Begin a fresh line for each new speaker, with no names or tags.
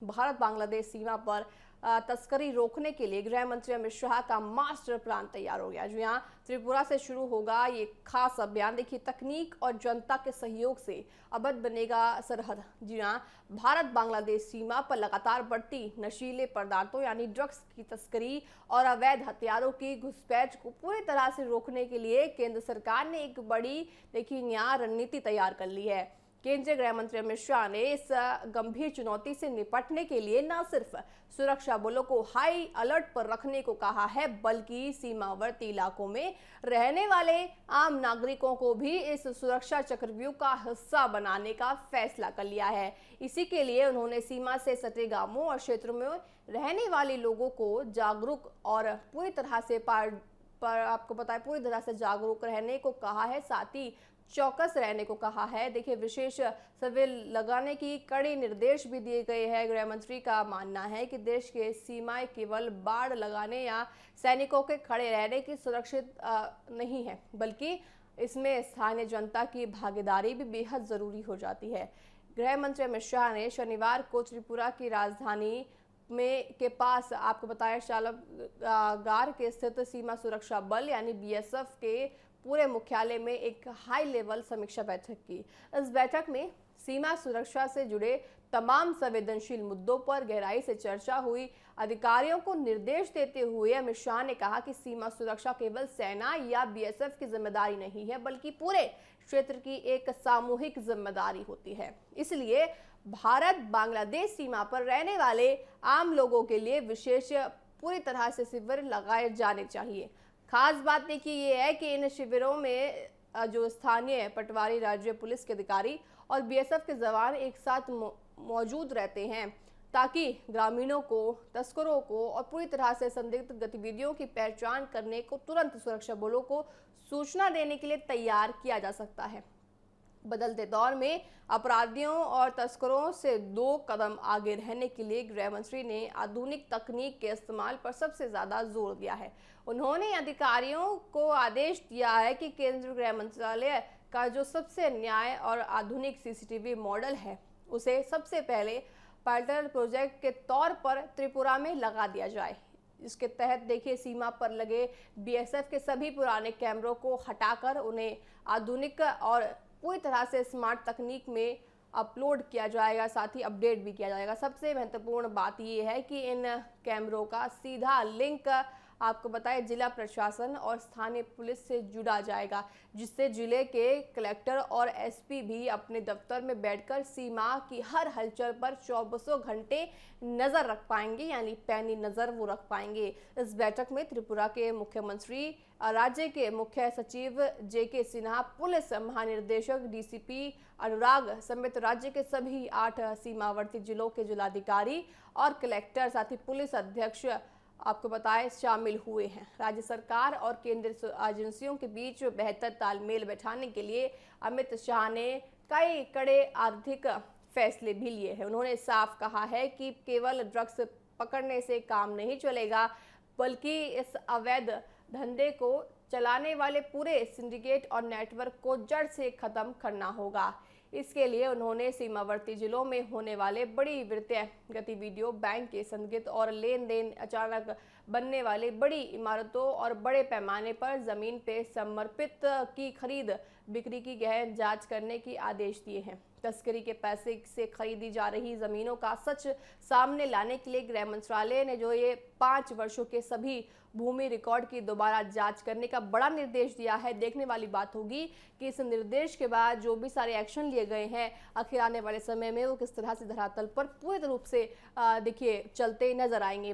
भारत बांग्लादेश सीमा पर तस्करी रोकने के लिए गृह मंत्री अमित शाह का मास्टर प्लान तैयार हो गया। जी हां, त्रिपुरा से शुरू होगा ये खास अभियान। देखिए, तकनीक और जनता के सहयोग से अवध बनेगा सरहद। जी हां, भारत बांग्लादेश सीमा पर लगातार बढ़ती नशीले पदार्थों यानी ड्रग्स की तस्करी और अवैध हथियारों की घुसपैठ को पूरी तरह से रोकने के लिए केंद्र सरकार ने एक बड़ी यहाँ रणनीति तैयार कर ली है। केंद्रीय गृह मंत्री अमित शाह ने इस गंभीर चुनौती से निपटने के लिए न सिर्फ सुरक्षा बलों को हाई अलर्ट पर रखने को कहा है, बल्कि सीमावर्ती इलाकों में रहने वाले आम नागरिकों को भी इस सुरक्षा चक्रव्यूह का हिस्सा बनाने का फैसला कर लिया है। इसी के लिए उन्होंने सीमा से सटे गांवों और क्षेत्रों में रहने वाले लोगों को जागरूक और पूरी तरह से आपको पता है पूरी तरह से जागरूक रहने को कहा है, साथ ही चौकस रहने को कहा है। देखिए, विशेष सर्विल लगाने की कड़े निर्देश भी दिए गए हैं। गृह मंत्री का मानना है कि देश के सीमाएं केवल बाड़ लगाने या सैनिकों के खड़े रहने की सुरक्षित नहीं है, बल्कि इसमें स्थानीय जनता की भागीदारी भी बेहद जरूरी हो जाती है। गृह मंत्री अमित शाह ने शनिवार को त्रिपुरा की राजधानी के पास आपको बताया शालबगार के स्थित सीमा सुरक्षा बल यानी बीएसएफ के पूरे मुख्यालय में एक हाई लेवल समीक्षा बैठक की। इस बैठक में सीमा सुरक्षा से जुड़े तमाम संवेदनशील मुद्दों पर गहराई से चर्चा हुई। अधिकारियों को निर्देश देते हुए अमित शाह ने कहा कि सीमा सुरक्षा केवल सेना या बीएसएफ की जिम्मेदारी नहीं है, बल्कि पूरे क्षेत्र की एक सामूहिक जिम्मेदारी होती है। इसलिए भारत बांग्लादेश सीमा पर रहने वाले आम लोगों के लिए विशेष पूरी तरह से शिविर लगाए जाने चाहिए। खास बात देखिए ये है कि इन शिविरों में जो स्थानीय पटवारी, राज्य पुलिस के अधिकारी और बीएसएफ के जवान एक साथ मौजूद रहते हैं, ताकि ग्रामीणों को, तस्करों को और पूरी तरह से संदिग्ध गतिविधियों की पहचान करने को तुरंत सुरक्षा बलों को सूचना देने के लिए तैयार किया जा सकता है। बदलते दौर में अपराधियों और तस्करों से 2 कदम आगे रहने के लिए गृह मंत्री ने आधुनिक तकनीक के इस्तेमाल पर सबसे ज्यादा जोर दिया है। उन्होंने अधिकारियों को आदेश दिया है कि केंद्रीय गृह मंत्रालय का जो सबसे न्याय और आधुनिक सीसीटीवी मॉडल है, उसे सबसे पहले पायलट प्रोजेक्ट के तौर पर त्रिपुरा में लगा दिया जाए। इसके तहत देखिए, सीमा पर लगे बीएसएफ के सभी पुराने कैमरों को हटाकर उन्हें आधुनिक और पूरी तरह से स्मार्ट तकनीक में अपलोड किया जाएगा, साथ ही अपडेट भी किया जाएगा। सबसे महत्वपूर्ण बात यह है कि इन कैमरों का सीधा लिंक आपको बताएं जिला प्रशासन और स्थानीय पुलिस से जुड़ा जाएगा, जिससे जिले के कलेक्टर और एसपी भी अपने दफ्तर में बैठकर सीमा की हर हलचल पर 24 घंटे नजर रख पाएंगे, यानी पैनी नजर वो रख पाएंगे। इस बैठक में त्रिपुरा के मुख्यमंत्री, राज्य के मुख्य सचिव जेके सिन्हा, पुलिस महानिदेशक डीसीपी अनुराग समेत राज्य के सभी 8 सीमावर्ती जिलों के जिलाधिकारी और कलेक्टर, साथ ही पुलिस अध्यक्ष आपको बताएं शामिल हुए हैं। राज्य सरकार और केंद्रीय एजेंसियों के बीच बेहतर तालमेल बैठाने के लिए अमित शाह ने कई कड़े आर्थिक फैसले भी लिए हैं। उन्होंने साफ कहा है कि केवल ड्रग्स पकड़ने से काम नहीं चलेगा, बल्कि इस अवैध धंधे को चलाने वाले पूरे सिंडिकेट और नेटवर्क को जड़ से खत्म करना होगा। इसके लिए उन्होंने सीमावर्ती जिलों में होने वाले बड़ी वित्तीय गतिविधियों, बैंक के संदिग्ध और लेन देन, अचानक बनने वाली बड़ी इमारतों और बड़े पैमाने पर जमीन पे समर्पित की खरीद बिक्री की गहन जांच करने की आदेश दिए हैं। तस्करी के पैसे से खरीदी जा रही जमीनों का सच सामने लाने के लिए गृह मंत्रालय ने जो ये 5 वर्षों के सभी भूमि रिकॉर्ड की दोबारा जांच करने का बड़ा निर्देश दिया है। देखने वाली बात होगी कि इस निर्देश के बाद जो भी सारे एक्शन लिए गए हैं, आखिर आने वाले समय में वो किस तरह से धरातल पर पूरी रूप से देखिए चलते नजर आएंगे।